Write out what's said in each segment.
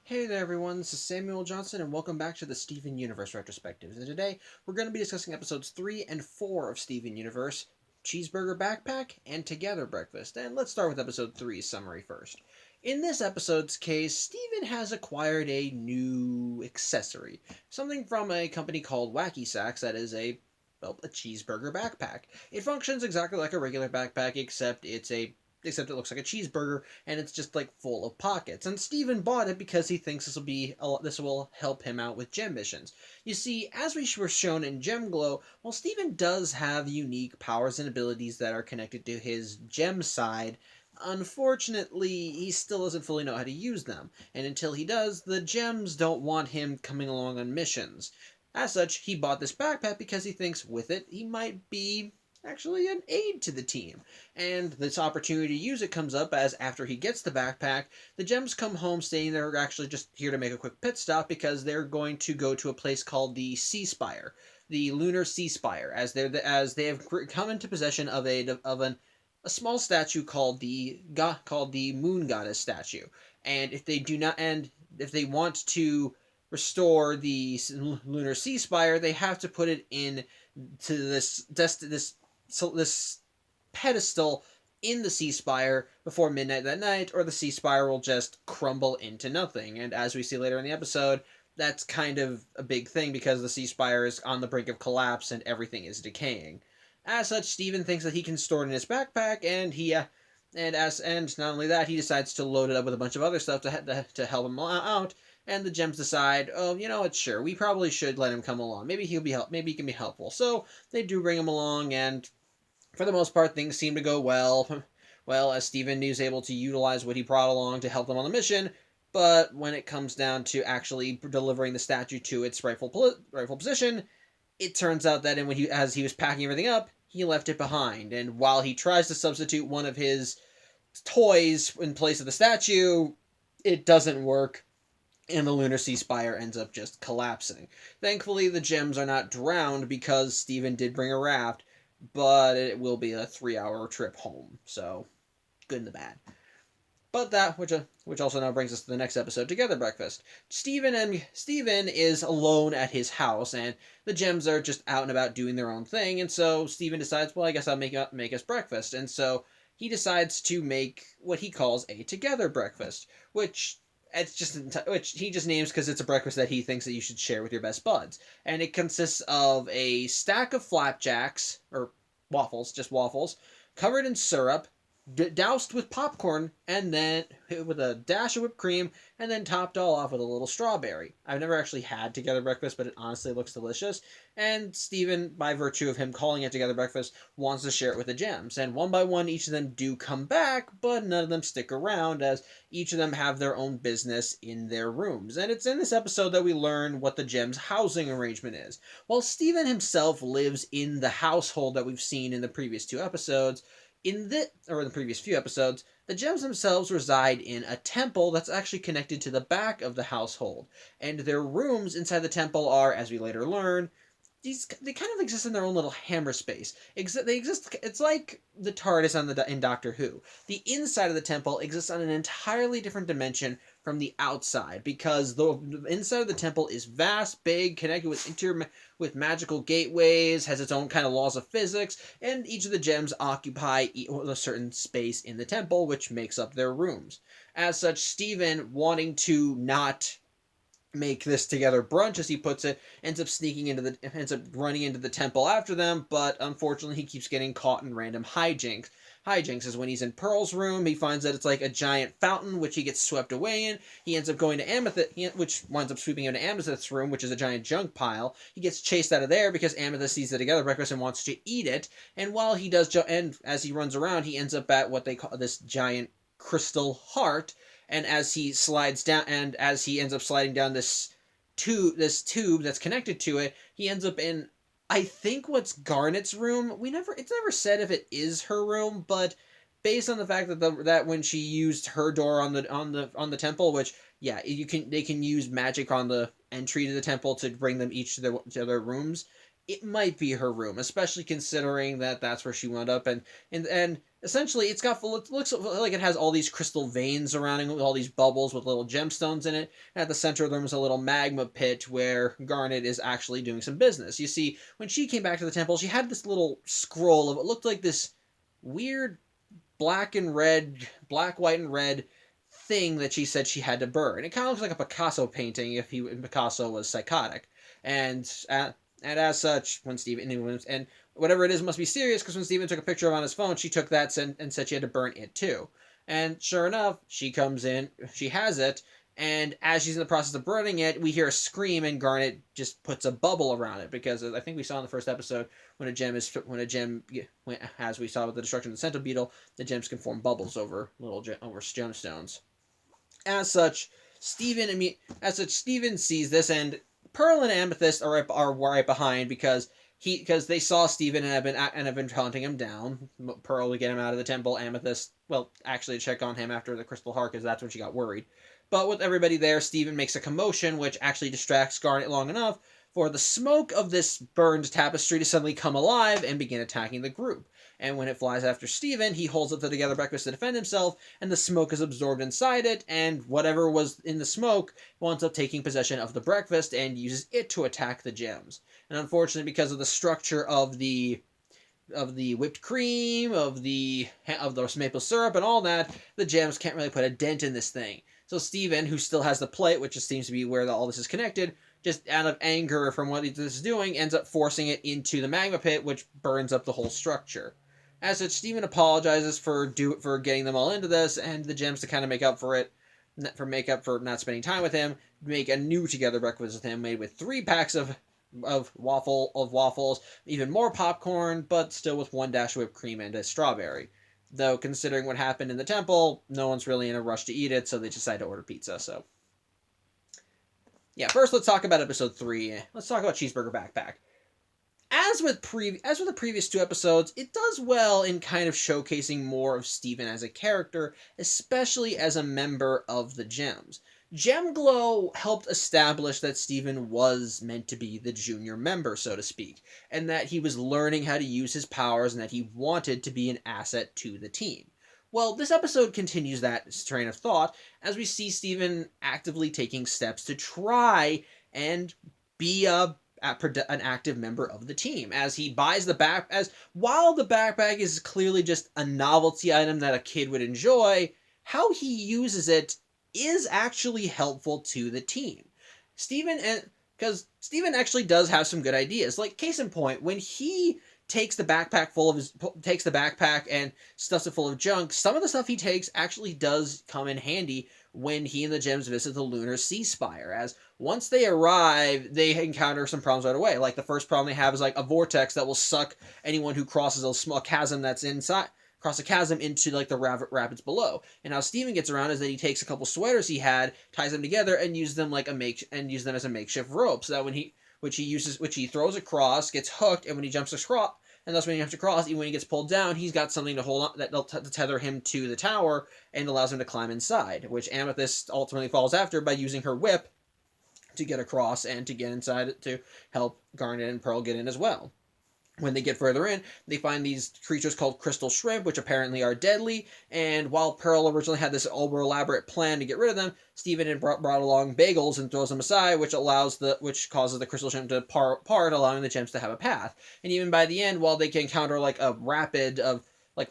Hey there everyone, this is Samuel Johnson and welcome back to the Steven Universe Retrospectives. And today we're going to be discussing episodes 3 and 4 of Steven Universe, Cheeseburger Backpack, and Together Breakfast. And let's start with episode 3's summary first. In this episode's case, Steven has acquired a new accessory, something from a company called Wacky Sacks that is a cheeseburger backpack. It functions exactly like a regular backpack, except it looks like a cheeseburger and it's just like full of pockets. And Steven bought it because he thinks this will help him out with gem missions. You see, as we were shown in Gem Glow, while Steven does have unique powers and abilities that are connected to his gem side, unfortunately, he still doesn't fully know how to use them. And until he does, the gems don't want him coming along on missions. As such, he bought this backpack because he thinks with it he might be actually an aid to the team. And this opportunity to use it comes up as after he gets the backpack, the gems come home saying they're actually just here to make a quick pit stop because they're going to go to a place called the Sea Spire, the Lunar Sea Spire, as they have come into possession of a small statue called the Moon Goddess statue. And if they want to restore the Lunar Sea Spire, they have to put it in to this pedestal in the Sea Spire before midnight that night, or the Sea Spire will just crumble into nothing. And as we see later in the episode, that's kind of a big thing because the Sea Spire is on the brink of collapse and everything is decaying. As such, Steven thinks that he can store it in his backpack, and not only that, he decides to load it up with a bunch of other stuff to help him out. And the gems decide, oh, you know what? Sure, we probably should let him come along. Maybe maybe he can be helpful. So they do bring him along, and for the most part, things seem to go well. Well, as Steven is able to utilize what he brought along to help them on the mission, but when it comes down to actually delivering the statue to its rightful position, it turns out that as he was packing everything up, he left it behind. And while he tries to substitute one of his toys in place of the statue, it doesn't work, and the Lunar Sea Spire ends up just collapsing. Thankfully, the gems are not drowned because Steven did bring a raft, but it will be a 3-hour trip home. So, good and the bad. But which also now brings us to the next episode, Together Breakfast. Steven is alone at his house, and the gems are just out and about doing their own thing. And so Steven decides, well, I guess I'll make us breakfast. And so he decides to make what he calls a Together Breakfast, which he just names because it's a breakfast that he thinks that you should share with your best buds. And it consists of a stack of flapjacks, or just waffles, covered in syrup, doused with popcorn, and then with a dash of whipped cream, and then topped all off with a little strawberry. I've never actually had Together Breakfast, but it honestly looks delicious. And Steven, by virtue of him calling it Together Breakfast, wants to share it with the gems. And one by one, each of them do come back, but none of them stick around, as each of them have their own business in their rooms. And it's in this episode that we learn what the gems' housing arrangement is. While Steven himself lives in the household that we've seen in the previous two episodes, in the previous few episodes, the gems themselves reside in a temple that's actually connected to the back of the household, and their rooms inside the temple are, as we later learn, they kind of exist in their own little hammer space. They exist. It's like the TARDIS in Doctor Who. The inside of the temple exists on an entirely different dimension from the outside because the inside of the temple is vast, big, connected with magical gateways, has its own kind of laws of physics, and each of the gems occupy a certain space in the temple, which makes up their rooms. As such, Steven, wanting to not make this together brunch, as he puts it, ends up running into the temple after them, but unfortunately he keeps getting caught in random hijinks. Hijinks is when he's in Pearl's room, he finds that it's like a giant fountain, which he gets swept away in. He ends up going to Amethyst, which winds up sweeping him to Amethyst's room, which is a giant junk pile. He gets chased out of there because Amethyst sees the Together Breakfast and wants to eat it. And while he does, and as he runs around, he ends up at what they call this giant crystal heart, and as he ends up sliding down this tube that's connected to it, he ends up in, I think, what's Garnet's room. It's never said if it is her room, but based on the fact that when she used her door on the temple, which, yeah, they can use magic on the entry to the temple to bring them each to their rooms. It might be her room, especially considering that that's where she wound up, and essentially it looks like it has all these crystal veins surrounding it with all these bubbles with little gemstones in it. And at the center of them is a little magma pit where Garnet is actually doing some business. You see, when she came back to the temple, she had this little scroll of it looked like this weird black, white, and red thing that she said she had to burn. It kind of looks like a Picasso painting if Picasso was psychotic. And as such, when Stephen and whatever it is must be serious because when Stephen took a picture of it on his phone, she took that and said she had to burn it too. And sure enough, she comes in, she has it, and as she's in the process of burning it, we hear a scream, and Garnet just puts a bubble around it because I think we saw in the first episode when a gem, as we saw with the destruction of the Sentinel Beetle, the gems can form bubbles over gemstones. As such, Stephen sees this, and Pearl and Amethyst are right behind because they saw Stephen and have been hunting him down. Pearl to get him out of the temple. Amethyst, well, actually to check on him after the Crystal Heart because that's when she got worried. But with everybody there, Stephen makes a commotion, which actually distracts Garnet long enough for the smoke of this burned tapestry to suddenly come alive and begin attacking the group. And when it flies after Stephen, he holds up the Together Breakfast to defend himself, and the smoke is absorbed inside it, and whatever was in the smoke winds up taking possession of the breakfast and uses it to attack the gems. And unfortunately, because of the structure of the whipped cream, of the maple syrup, and all that, the gems can't really put a dent in this thing. So Stephen, who still has the plate, which just seems to be where all this is connected, just out of anger from what this is doing, ends up forcing it into the magma pit, which burns up the whole structure. As such, Stephen apologizes for getting them all into this, and the gems to kind of make up for not spending time with him, make a new Together Breakfast with him, made with 3 packs of waffles, even more popcorn, but still with 1 dash of whipped cream and a strawberry. Though, considering what happened in the temple, no one's really in a rush to eat it, so they decide to order pizza. So, yeah, first let's talk about episode 3. Let's talk about Cheeseburger Backpack. As with the previous 2 episodes, it does well in kind of showcasing more of Stephen as a character, especially as a member of the Gems. Gemglow helped establish that Stephen was meant to be the junior member, so to speak, and that he was learning how to use his powers and that he wanted to be an asset to the team. Well, this episode continues that train of thought as we see Stephen actively taking steps to try and be an active member of the team as he buys while the backpack is clearly just a novelty item that a kid would enjoy, how he uses it is actually helpful to the team. Because Stephen actually does have some good ideas. Like, case in point, when he takes the backpack and stuffs it full of junk, some of the stuff he takes actually does come in handy when he and the Gems visit the Lunar Sea Spire, as once they arrive, they encounter some problems right away. Like, the first problem they have is, like, a vortex that will suck anyone who crosses a small chasm that's inside, across a chasm into, like, the rapids below. And how Stephen gets around is that he takes a couple sweaters he had, ties them together, and uses them as a makeshift rope, so that which he throws across, gets hooked, and when he jumps across, and thus when he jumps across, even when he gets pulled down, he's got something to hold on that'll tether him to the tower and allows him to climb inside, which Amethyst ultimately follows after by using her whip to get across and to get inside to help Garnet and Pearl get in as well. When they get further in, they find these creatures called crystal shrimp, which apparently are deadly, and while Pearl originally had this over-elaborate plan to get rid of them, Stephen had brought along bagels and throws them aside, which causes the crystal shrimp to part, allowing the gems to have a path. And even by the end, while they can encounter like a rapid of a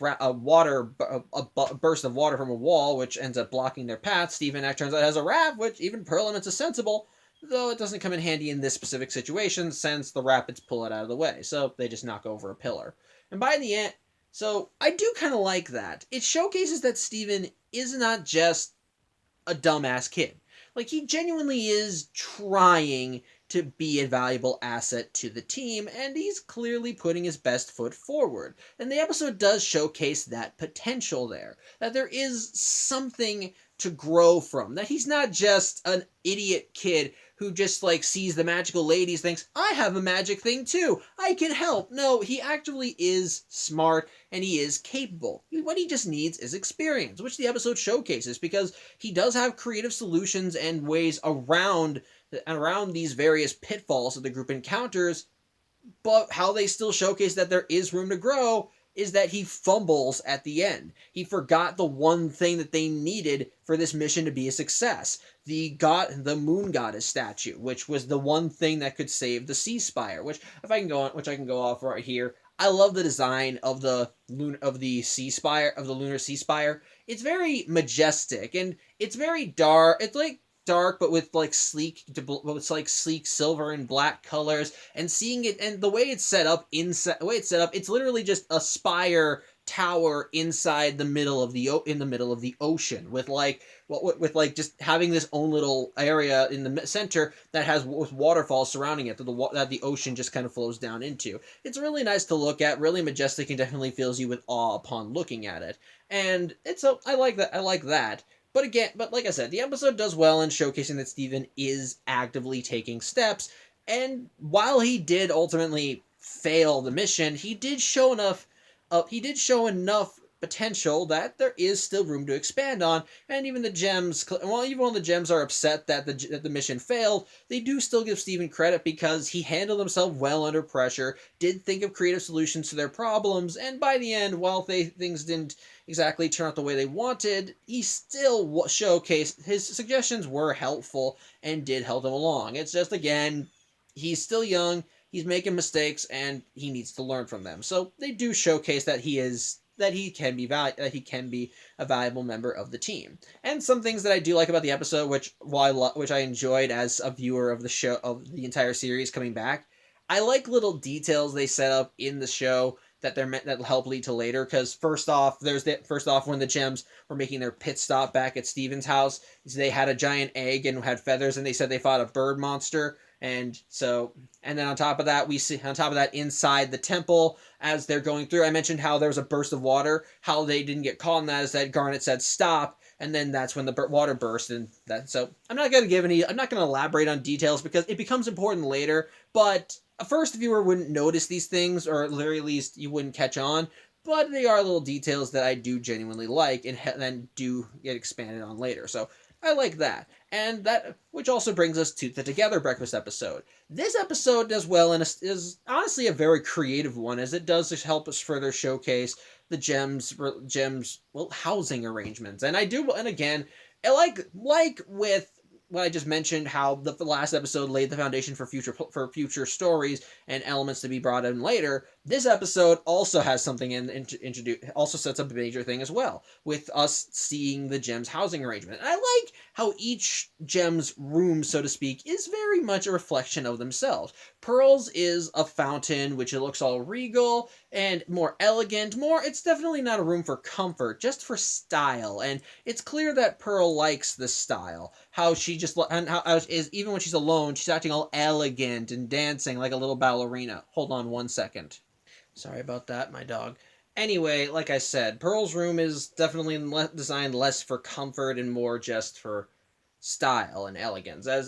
burst of water from a wall, which ends up blocking their path, Stephen turns out has a raft, which even Pearl admits is sensible, though it doesn't come in handy in this specific situation since the rapids pull it out of the way, so they just knock over a pillar. And by the end, so I do kind of like that. It showcases that Stephen is not just a dumbass kid. Like, he genuinely is trying to be a valuable asset to the team, and he's clearly putting his best foot forward. And the episode does showcase that potential there, that there is something to grow from, that he's not just an idiot kid who just like sees the magical ladies, thinks, I have a magic thing too, I can help. No, he actually is smart and he is capable. What he just needs is experience, which the episode showcases, because he does have creative solutions and ways around these various pitfalls that the group encounters, but how they still showcase that there is room to grow is that he fumbles at the end. He forgot the one thing that they needed for this mission to be a success. The moon goddess statue, which was the one thing that could save the Sea Spire, which I can go off right here. I love the design of the sea spire, of the lunar sea spire. It's very majestic and it's very dark. It's like dark but with like sleek silver and black colors, and seeing it and the way it's set up it's literally just a spire tower inside the middle of the ocean, with like just having this own little area in the center that has with waterfalls surrounding it that the ocean just kind of flows down into. It's really nice to look at, really majestic, and definitely fills you with awe upon looking at it. And I like that. I like that. But like I said, the episode does well in showcasing that Steven is actively taking steps, and while he did ultimately fail the mission, he did show enough potential that there is still room to expand on. And even when the gems are upset that the mission failed, they do still give Steven credit because he handled himself well under pressure, did think of creative solutions to their problems, and by the end, while things didn't exactly turn out the way they wanted, he still showcased his suggestions were helpful and did help them along. It's just, again, he's still young, he's making mistakes, and he needs to learn from them. So they do showcase that he can be a valuable member of the team. And some things that I do like about the episode, which I enjoyed as a viewer of the show, of the entire series coming back, I like little details they set up in the show that'll help lead to later. Because first off, when the gems were making their pit stop back at Steven's house, they had a giant egg and had feathers, and they said they fought a bird monster. And then on top of that, inside the temple, as they're going through, I mentioned how there was a burst of water. How they didn't get caught in that is that Garnet said stop, and then that's when the water burst. And that, so I'm not going to elaborate on details because it becomes important later. But a first viewer wouldn't notice these things, or at the very least you wouldn't catch on. But they are little details that I do genuinely like, and then do get expanded on later. So I like that. And that, which also brings us to the Together Breakfast episode. This episode does well and is honestly a very creative one, as it does help us further showcase the gems housing arrangements. And again, I like with what I just mentioned, how the last episode laid the foundation for future stories and elements to be brought in later. This episode also has something also sets up a major thing as well, with us seeing the gem's housing arrangement. And I like how each gem's room, so to speak, is very much a reflection of themselves. Pearl's is a fountain, which it looks all regal and more elegant. It's definitely not a room for comfort, just for style. And it's clear that Pearl likes this style. Even when she's alone, she's acting all elegant and dancing like a little ballerina. Hold on one second. Sorry about that, my dog. Anyway, like I said, Pearl's room is definitely designed less for comfort and more just for style and elegance. It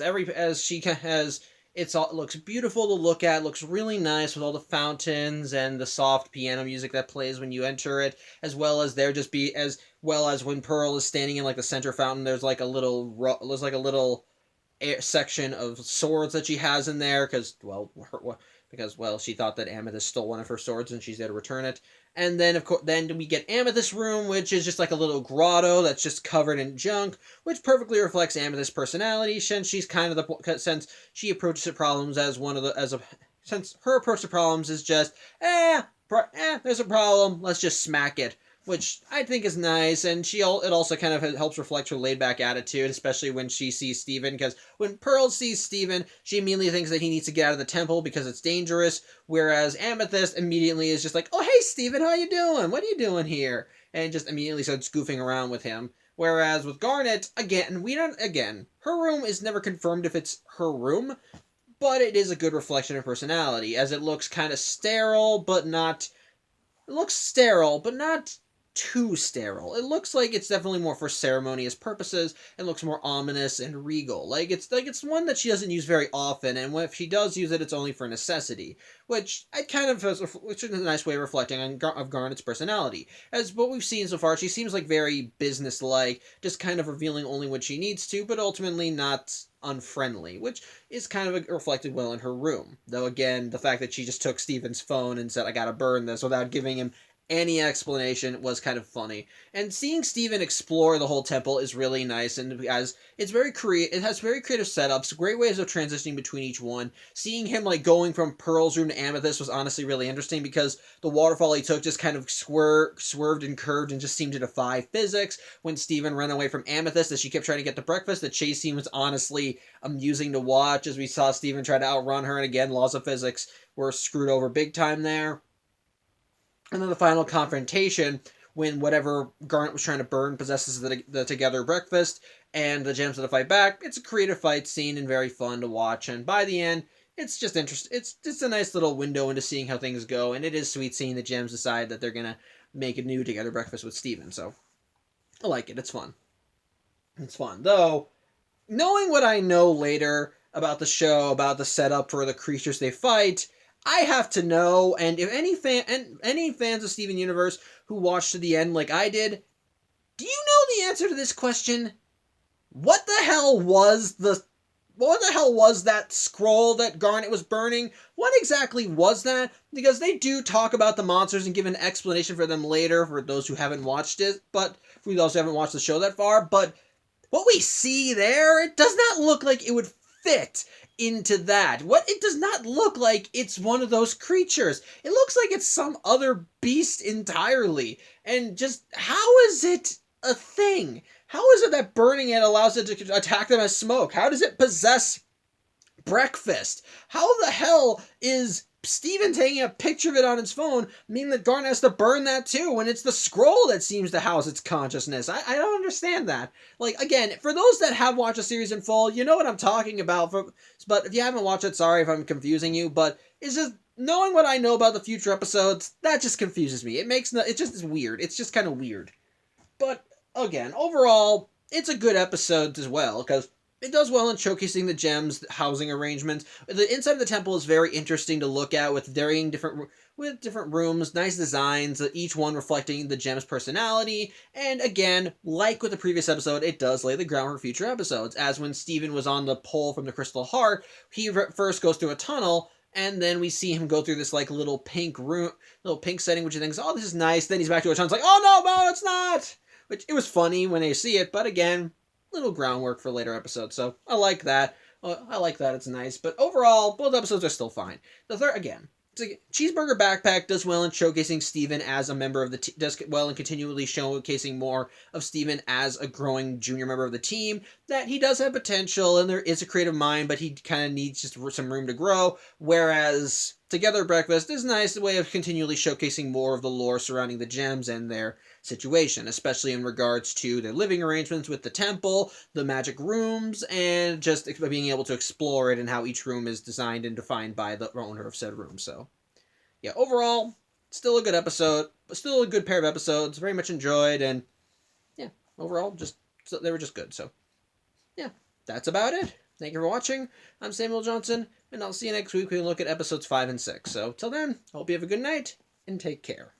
looks beautiful to look at, looks really nice with all the fountains and the soft piano music that plays when you enter it, as well as when Pearl is standing in like the center fountain, there's like a little section of swords that she has in there because she thought that Amethyst stole one of her swords and she's there to return it. And then of course we get Amethyst Room, which is just like a little grotto that's just covered in junk, which perfectly reflects Amethyst's personality, since she's since she approaches problems since her approach to problems is just there's a problem, let's just smack it, which I think is nice. And it also kind of helps reflect her laid-back attitude, especially when she sees Steven, because when Pearl sees Steven, she immediately thinks that he needs to get out of the temple because it's dangerous, whereas Amethyst immediately is just like, oh, hey, Steven, how you doing? What are you doing here? And just immediately starts goofing around with him. Whereas with Garnet, her room is never confirmed if it's her room, but it is a good reflection of personality, as it looks kind of sterile, but not... It looks sterile, but not too sterile. It looks like it's definitely more for ceremonious purposes and looks more ominous and regal. It's one that she doesn't use very often, and if she does use it, it's only for necessity, which is a nice way of reflecting of Garnet's personality. As what we've seen so far, she seems like very businesslike, just kind of revealing only what she needs to, but ultimately not unfriendly, which is kind of reflected well in her room. Though again, the fact that she just took Steven's phone and said, I gotta burn this, without giving him any explanation was kind of funny. And seeing Steven explore the whole temple is really nice, and as it's very it has very creative setups, great ways of transitioning between each one. Seeing him like going from Pearl's room to Amethyst was honestly really interesting because the waterfall he took just kind of swerved and curved and just seemed to defy physics. When Steven ran away from Amethyst as she kept trying to get to breakfast, the chase scene was honestly amusing to watch as we saw Steven try to outrun her, and again, laws of physics were screwed over big time there. And then the final confrontation when whatever Garnet was trying to burn possesses the together breakfast and the gems to fight back. It's a creative fight scene and very fun to watch. And by the end, it's just interesting. It's a nice little window into seeing how things go. And it is sweet seeing the gems decide that they're going to make a new together breakfast with Steven. So I like it. It's fun. It's fun. Though, knowing what I know later about the show, about the setup for the creatures they fight, I have to know, and if any fans of Steven Universe who watched to the end like I did, do you know the answer to this question? What the hell was that scroll that Garnet was burning? What exactly was that? Because they do talk about the monsters and give an explanation for them later for those who haven't watched it, but for those who haven't watched the show that far, but what we see there, it does not look like it would fit into that. It does not look like it's one of those creatures. It looks like it's some other beast entirely. And just, how is it a thing? How is it that burning it allows it to attack them as smoke? How does it possess breakfast? How the hell is Steven taking a picture of it on his phone mean that Garnet has to burn that too when it's the scroll that seems to house its consciousness? I don't understand that. Like, again, for those that have watched the series in full, you know what I'm talking about. But if you haven't watched it, sorry if I'm confusing you, but it's just knowing what I know about the future episodes, that just confuses me. It just is weird. It's just kind of weird. But again, overall, it's a good episode as well, because it does well in showcasing the gems, housing arrangements. The inside of the temple is very interesting to look at with different rooms, nice designs, each one reflecting the gem's personality. And again, like with the previous episode, it does lay the groundwork for future episodes. As when Steven was on the pole from the Crystal Heart, he first goes through a tunnel, and then we see him go through this like little pink setting, which he thinks, oh, this is nice. Then he's back to a tunnel, it's like, oh no, it's not. Which it was funny when they see it, but again, little groundwork for later episodes, so I like that. It's nice, but overall, both episodes are still fine. The third, again, Cheeseburger Backpack does well in showcasing Steven as a member of the team, does well in continually showcasing more of Steven as a growing junior member of the team, that he does have potential and there is a creative mind, but he kind of needs just some room to grow, whereas Together Breakfast is a nice way of continually showcasing more of the lore surrounding the gems and their situation, especially in regards to their living arrangements with the temple, the magic rooms, and just being able to explore it and how each room is designed and defined by the owner of said room. So, yeah, overall, still a good episode, but still a good pair of episodes. Very much enjoyed, and yeah, overall, they were just good. So, yeah, that's about it. Thank you for watching. I'm Samuel Johnson, and I'll see you next week when we look at episodes 5 and 6. So, till then, I hope you have a good night, and take care.